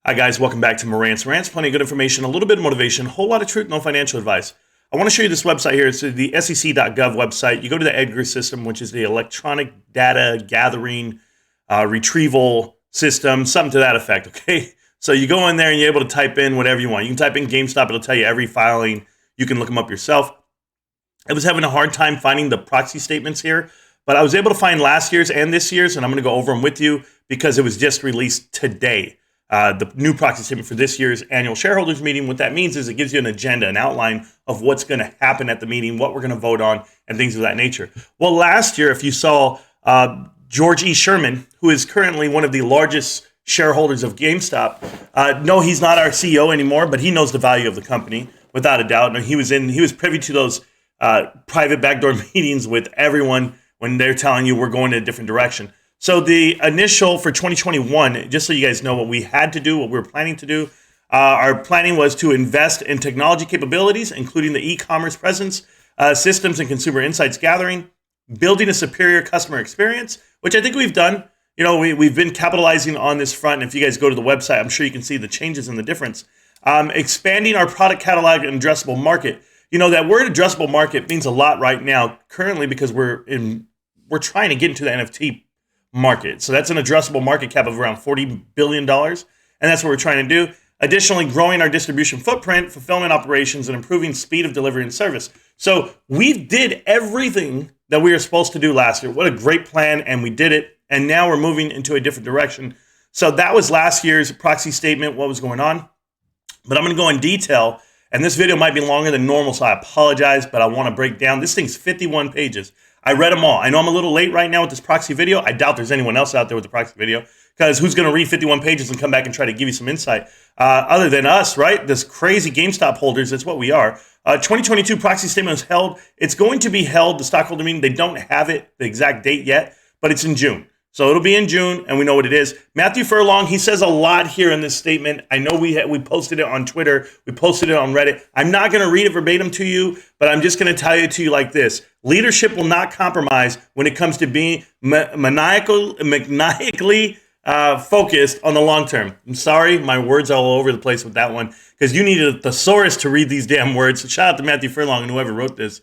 Hi guys, welcome back to Marant's Rants. Plenty of good information, a little bit of motivation, a whole lot of truth, no financial advice. I want to show you this website here. It's the SEC.gov website. You go to the EDGAR system, which is the electronic data gathering retrieval system, something to that effect, okay? So you go in there and you're able to type in whatever you want. You can type in GameStop. It'll tell you every filing. You can look them up yourself. I was having a hard time finding the proxy statements here, but I was able to find last year's and this year's, and I'm going to go over them with you because it was just released today. The new proxy statement for this year's annual shareholders meeting. What that means is it gives you an agenda, an outline of what's going to happen at the meeting, what we're going to vote on, and things of that nature. Well, last year, if you saw George E. Sherman, who is currently one of the largest shareholders of GameStop, no, he's not our CEO anymore, but he knows the value of the company without a doubt. And he was privy to those private backdoor meetings with everyone when they're telling you we're going in a different direction. So the initial for 2021, just so you guys know what we had to do, what we were planning to do, our planning was to invest in technology capabilities, including the e-commerce presence, systems and consumer insights gathering, building a superior customer experience, which I think we've done. You know, we've been capitalizing on this front. And if you guys go to the website, I'm sure you can see the changes and the difference. Expanding our product catalog and addressable market. You know, that word addressable market means a lot right now currently because we're trying to get into the NFT market. So that's an addressable market cap of around $40 billion. And that's what we're trying to do. Additionally, growing our distribution footprint, fulfillment operations, and improving speed of delivery and service. So we did everything that we were supposed to do last year. What a great plan. And we did it. And now we're moving into a different direction. So that was last year's proxy statement, what was going on. But I'm going to go in detail. And this video might be longer than normal, so I apologize. But I want to break down. This thing's 51 pages. I read them all. I know I'm a little late right now with this proxy video. I doubt there's anyone else out there with the proxy video because who's going to read 51 pages and come back and try to give you some insight other than us, right? This crazy GameStop holders, that's what we are. 2022 proxy statement was held. It's going to be held, the stockholder meeting. They don't have it, the exact date yet, but it's in June. So it'll be in June, and we know what it is. Matthew Furlong, he says a lot here in this statement. I know we posted it on Twitter. We posted it on Reddit. I'm not going to read it verbatim to you, but I'm just going to tell it to you like this. Leadership will not compromise when it comes to being maniacally focused on the long term. I'm sorry, my words are all over the place with that one because you needed a thesaurus to read these damn words. So shout out to Matthew Furlong and whoever wrote this.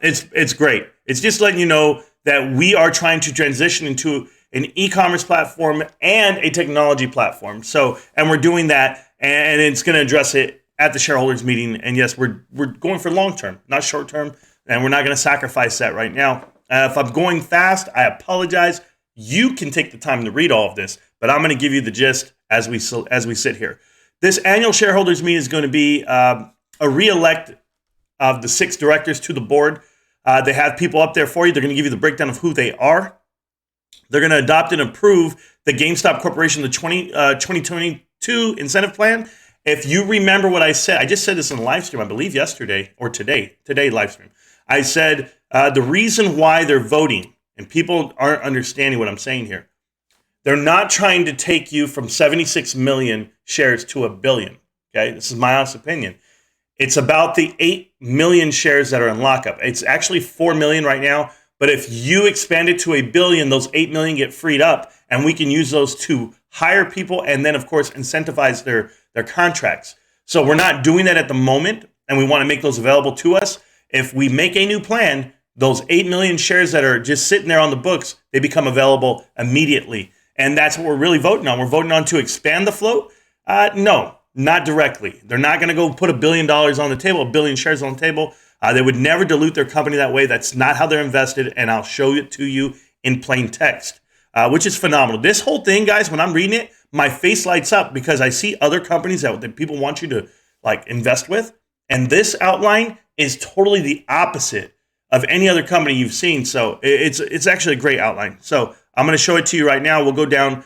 It's great. It's just letting you know that we are trying to transition into an e-commerce platform and a technology platform. So, and we're doing that, and it's going to address it at the shareholders meeting. And yes, we're going for long term, not short term, and we're not going to sacrifice that right now. If I'm going fast, I apologize. You can take the time to read all of this, but I'm going to give you the gist as we sit here. This annual shareholders meeting is going to be a re-elect of the 6 directors to the board. They have people up there for you. They're going to give you the breakdown of who they are. They're going to adopt and approve the GameStop Corporation, the 2022 incentive plan. If you remember what I said, I just said this in the live stream, I believe yesterday or today live stream. I said the reason why they're voting, and people aren't understanding what I'm saying here, they're not trying to take you from 76 million shares to 1 billion. Okay, this is my honest opinion. It's about the 8 million shares that are in lockup. It's actually 4 million right now. But if you expand it to 1 billion, those 8 million get freed up and we can use those to hire people and then, of course, incentivize their contracts. So we're not doing that at the moment and we want to make those available to us. If we make a new plan, those 8 million shares that are just sitting there on the books, they become available immediately. And that's what we're really voting on. We're voting on to expand the float. No. Not directly. They're not going to go put $1 billion on the table, 1 billion shares on the table. They would never dilute their company that way. That's not how they're invested, and I'll show it to you in plain text, which is phenomenal. This whole thing, guys, when I'm reading it, my face lights up because I see other companies that people want you to like invest with, and this outline is totally the opposite of any other company you've seen. So it's actually a great outline. So I'm going to show it to you right now. We'll go down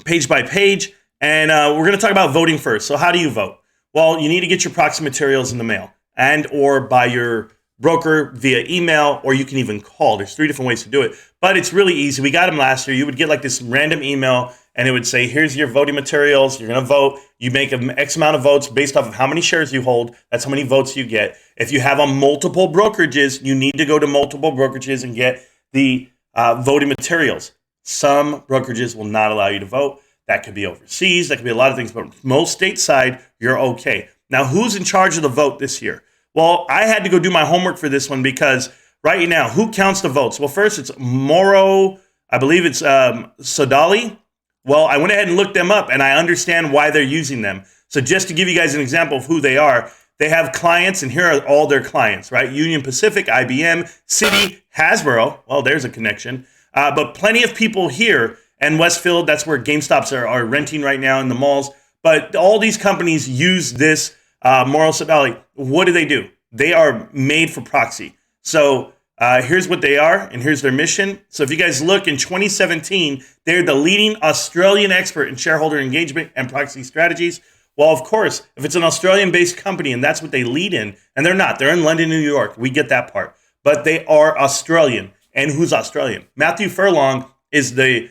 page by page. And we're going to talk about voting first. So how do you vote? Well, you need to get your proxy materials in the mail and or by your broker via email, or you can even call. There's 3 different ways to do it. But it's really easy. We got them last year. You would get like this random email, and it would say, here's your voting materials. You're going to vote. You make an X amount of votes based off of how many shares you hold. That's how many votes you get. If you have on multiple brokerages, you need to go to multiple brokerages and get the voting materials. Some brokerages will not allow you to vote. That could be overseas. That could be a lot of things. But most stateside, you're okay. Now, who's in charge of the vote this year? Well, I had to go do my homework for this one because right now, who counts the votes? Well, first it's Moro, I believe it's Sodali. Well, I went ahead and looked them up, and I understand why they're using them. So just to give you guys an example of who they are, they have clients, and here are all their clients, right? Union Pacific, IBM, Citi, Hasbro. Well, there's a connection. But plenty of people here, and Westfield, that's where GameStops are renting right now in the malls. But all these companies use this Moro Sodali. What do? They are made for Proxy. So here's what they are, and here's their mission. So if you guys look in 2017, they're the leading Australian expert in shareholder engagement and proxy strategies. Well, of course, if it's an Australian-based company and that's what they lead in, and they're not, they're in London, New York. We get that part, but they are Australian. And who's Australian? Matthew Furlong is the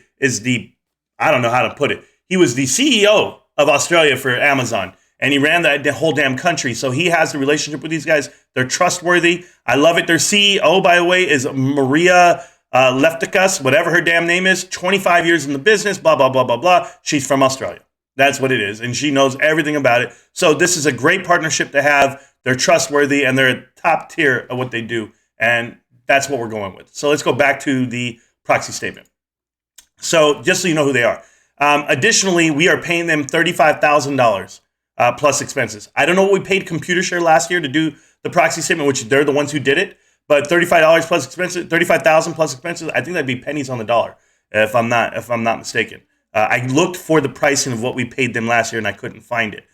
I don't know how to put it. He was the CEO of Australia for Amazon. And he ran the whole damn country. So he has the relationship with these guys. They're trustworthy. I love it. Their CEO, by the way, is Maria Leftikas, whatever her damn name is. 25 years in the business, blah, blah, blah, blah, blah. She's from Australia. That's what it is. And she knows everything about it. So this is a great partnership to have. They're trustworthy, and they're top tier of what they do. And that's what we're going with. So let's go back to the proxy statement. So just so you know who they are. Additionally, we are paying them $35,000. Plus expenses. I don't know what we paid Computershare last year to do the proxy statement, which they're the ones who did it, but $35 plus expenses, $35,000 plus expenses. I think that'd be pennies on the dollar, if I'm not mistaken. I looked for the pricing of what we paid them last year, and I couldn't find it.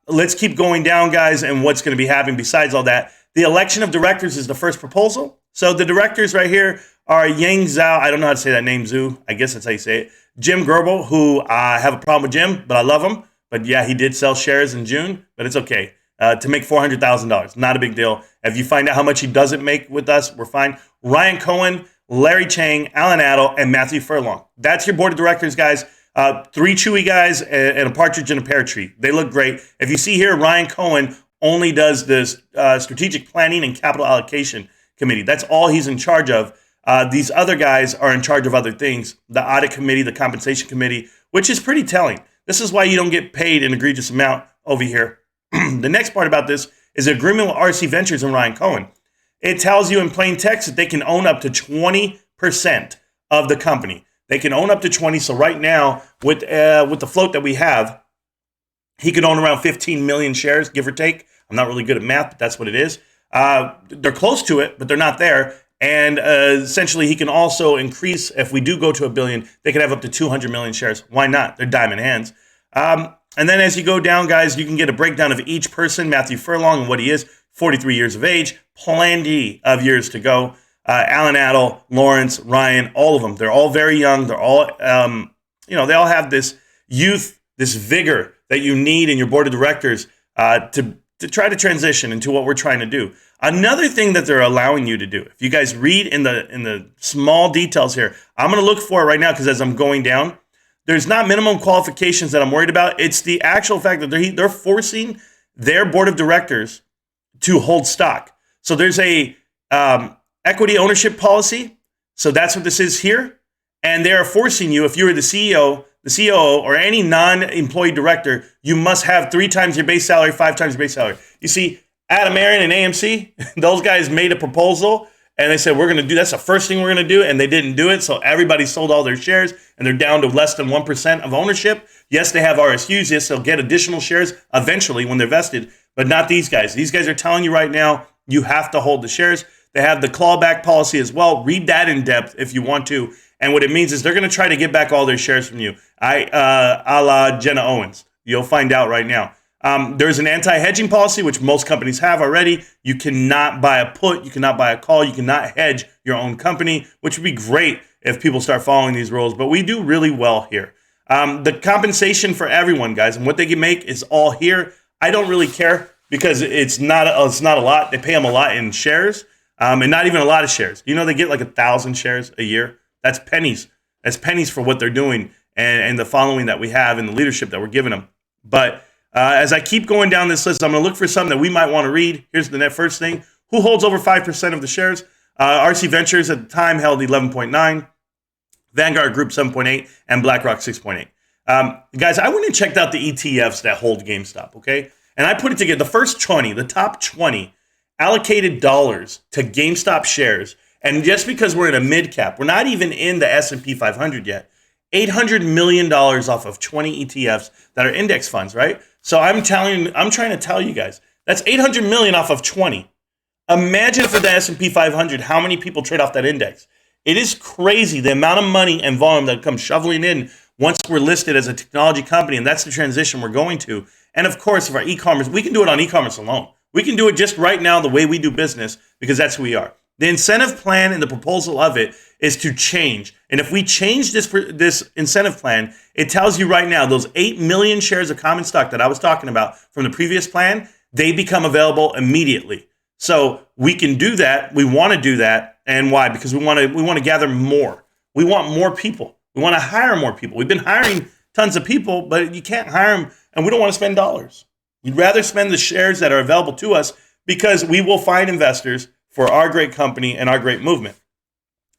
Let's keep going down, guys, and what's going to be happening besides all that. The election of directors is the first proposal. So the directors right here are Yang Zhao. I don't know how to say that name, Zhu. I guess that's how you say it. Jim Gerbel, who I have a problem with Jim, but I love him. But yeah, he did sell shares in June, but it's okay. To make $400,000, not a big deal. If you find out how much he doesn't make with us, we're fine. Ryan Cohen, Larry Chang, Alan Adel, and Matthew Furlong. That's your board of directors, guys. Three Chewy guys and a partridge in a pear tree. They look great. If you see here, Ryan Cohen only does this strategic planning and capital allocation committee. That's all he's in charge of. These other guys are in charge of other things. The audit committee, the compensation committee, which is pretty telling. This is why you don't get paid an egregious amount over here. The next part about this is the agreement with RC Ventures and Ryan Cohen. It tells you in plain text that they can own up to 20% of the company. They can own up to 20. So right now, with the float that we have, he could own around 15 million shares, give or take. I'm not really good at math, but that's what it is. They're close to it, but they're not there. And essentially, he can also increase, if we do go to $1 billion, they could have up to 200 million shares. Why not? They're diamond hands. And then as you go down, guys, you can get a breakdown of each person, Matthew Furlong and what he is, 43 years of age, plenty of years to go. Alan Adel, Lawrence, Ryan, all of them. They're all very young. They're all, they all have this youth, this vigor that you need in your board of directors to try to transition into what we're trying to do. Another thing that they're allowing you to do, if you guys read in the small details here, I'm going to look for it right now because as I'm going down, there's not minimum qualifications that I'm worried about. It's the actual fact that they're forcing their board of directors to hold stock. So there's a equity ownership policy. So that's what this is here. And they are forcing you, if you are the CEO, the COO, or any non-employee director, you must have 3 times your base salary, 5 times your base salary. You see, Adam Aaron and AMC, those guys made a proposal and they said, that's the first thing we're going to do. And they didn't do it. So everybody sold all their shares and they're down to less than 1% of ownership. Yes, they have RSUs. Yes, they'll get additional shares eventually when they're vested, but not these guys. These guys are telling you right now, you have to hold the shares. They have the clawback policy as well. Read that in depth if you want to. And what it means is they're going to try to get back all their shares from you. A la Jenna Owens. You'll find out right now. There's an anti-hedging policy, which most companies have already. You cannot buy a put. You cannot buy a call. You cannot hedge your own company, which would be great if people start following these rules. But we do really well here. The compensation for everyone, guys, and what they can make is all here. I don't really care because it's not a lot. They pay them a lot in shares and not even a lot of shares. You know, they get like 1,000 shares a year. That's pennies. That's pennies for what they're doing and the following that we have and the leadership that we're giving them. But as I keep going down this list, I'm going to look for something that we might want to read. Here's the first thing. Who holds over 5% of the shares? RC Ventures at the time held 11.9, Vanguard Group 7.8, and BlackRock 6.8. Guys, I went and checked out the ETFs that hold GameStop, okay? And I put it together. The first 20, the top 20 allocated dollars to GameStop shares. And just because we're in a mid cap, we're not even in the S&P 500 yet. $800 million off of 20 ETFs that are index funds, right? So I'm trying to tell you guys, that's $800 million off of 20. Imagine for the S&P 500, how many people trade off that index. It is crazy the amount of money and volume that comes shoveling in once we're listed as a technology company, and that's the transition we're going to. And of course, if our e-commerce, we can do it on e-commerce alone. We can do it just right now the way we do business because that's who we are. The incentive plan and the proposal of it is to change. And if we change this incentive plan, it tells you right now those 8 million shares of common stock that I was talking about from the previous plan, they become available immediately. So we can do that. We want to do that. And why? Because we want to gather more. We want more people. We want to hire more people. We've been hiring tons of people, but you can't hire them, and we don't want to spend dollars. We'd rather spend the shares that are available to us because we will find investors for our great company and our great movement.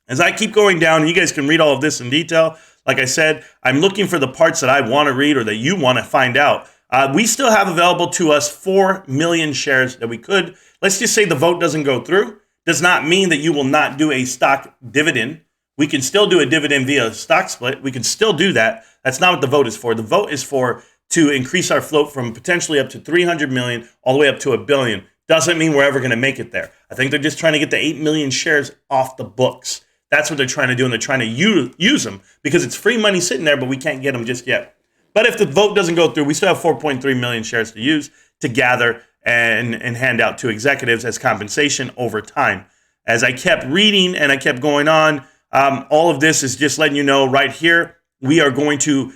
As I keep going down, and you guys can read all of this in detail. Like I said, I'm looking for the parts that I want to read or that you want to find out. We still have available to us 4 million shares that we could. Let's just say the vote doesn't go through. Does not mean that you will not do a stock dividend. We can still do a dividend via a stock split. We can still do that. That's not what the vote is for. The vote is for to increase our float from potentially up to 300 million all the way up to $1 billion. Doesn't mean we're ever going to make it there. I think they're just trying to get the 8 million shares off the books. That's what they're trying to do, and they're trying to use them because it's free money sitting there, but we can't get them just yet. But if the vote doesn't go through, we still have 4.3 million shares to use to gather and hand out to executives as compensation over time. As I kept reading and I kept going on, all of this is just letting you know right here, we are going to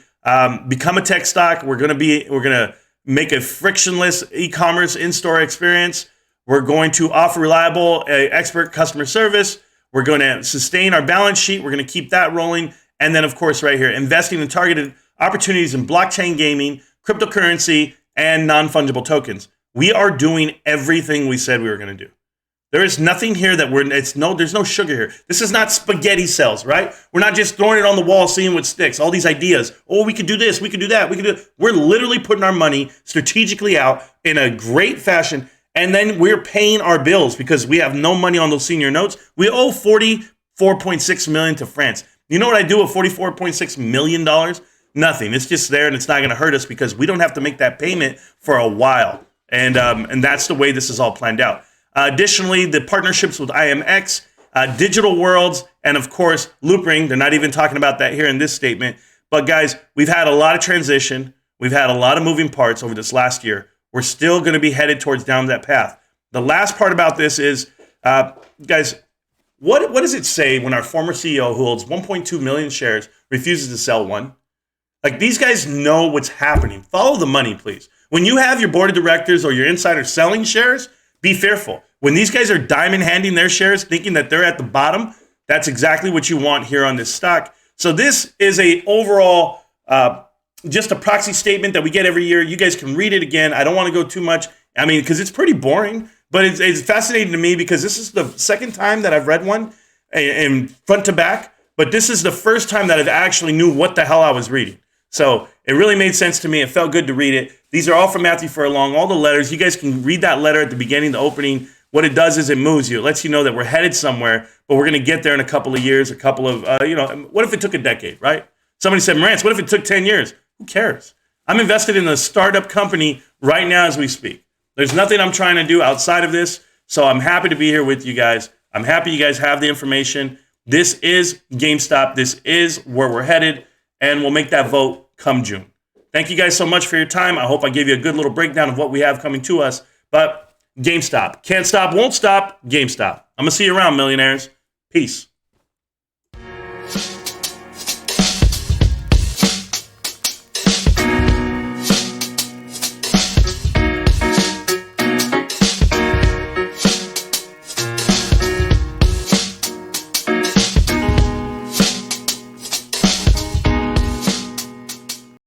become a tech stock. We're going to make a frictionless e-commerce in-store experience. We're going to offer reliable, expert customer service. We're going to sustain our balance sheet. We're going to keep that rolling. And then, of course, right here, investing in targeted opportunities in blockchain gaming, cryptocurrency, and non-fungible tokens. We are doing everything we said we were going to do. There is nothing here that there's no sugar here. This is not spaghetti cells, right? We're not just throwing it on the wall, seeing what sticks. All these ideas. Oh, we could do this, we could do that, we could do it. We're literally putting our money strategically out in a great fashion. And then we're paying our bills because we have no money on those senior notes. We owe $44.6 million to France. You know what I do with $44.6 million? Nothing. It's just there, and it's not going to hurt us because we don't have to make that payment for a while. And that's the way this is all planned out. Additionally, the partnerships with IMX, Digital Worlds, and of course, Loopring. They're not even talking about that here in this statement. But guys, we've had a lot of transition. We've had a lot of moving parts over this last year. We're still going to be headed towards down that path. The last part about this is, guys, what does it say when our former CEO who holds 1.2 million shares refuses to sell one? Like, these guys know what's happening. Follow the money, please. When you have your board of directors or your insiders selling shares, be fearful. When these guys are diamond handing their shares, thinking that they're at the bottom, that's exactly what you want here on this stock. So this is a overall, just a proxy statement that we get every year. You guys can read it again. I don't want to go too much. I mean, because it's pretty boring, but it's fascinating to me because this is the second time that I've read one in front to back, but this is the first time that I've actually knew what the hell I was reading. So it really made sense to me. It felt good to read it. These are all from Matthew Furlong, all the letters. You guys can read that letter at the beginning, the opening. What it does is it moves you. It lets you know that we're headed somewhere, but we're going to get there in a couple of years, what if it took a decade, right? Somebody said, Marantz, what if it took 10 years? Who cares? I'm invested in a startup company right now as we speak. There's nothing I'm trying to do outside of this, so I'm happy to be here with you guys. I'm happy you guys have the information. This is GameStop. This is where we're headed, and we'll make that vote come June. Thank you guys so much for your time. I hope I gave you a good little breakdown of what we have coming to us, but GameStop. Can't stop, won't stop. GameStop. I'm going to see you around, millionaires. Peace.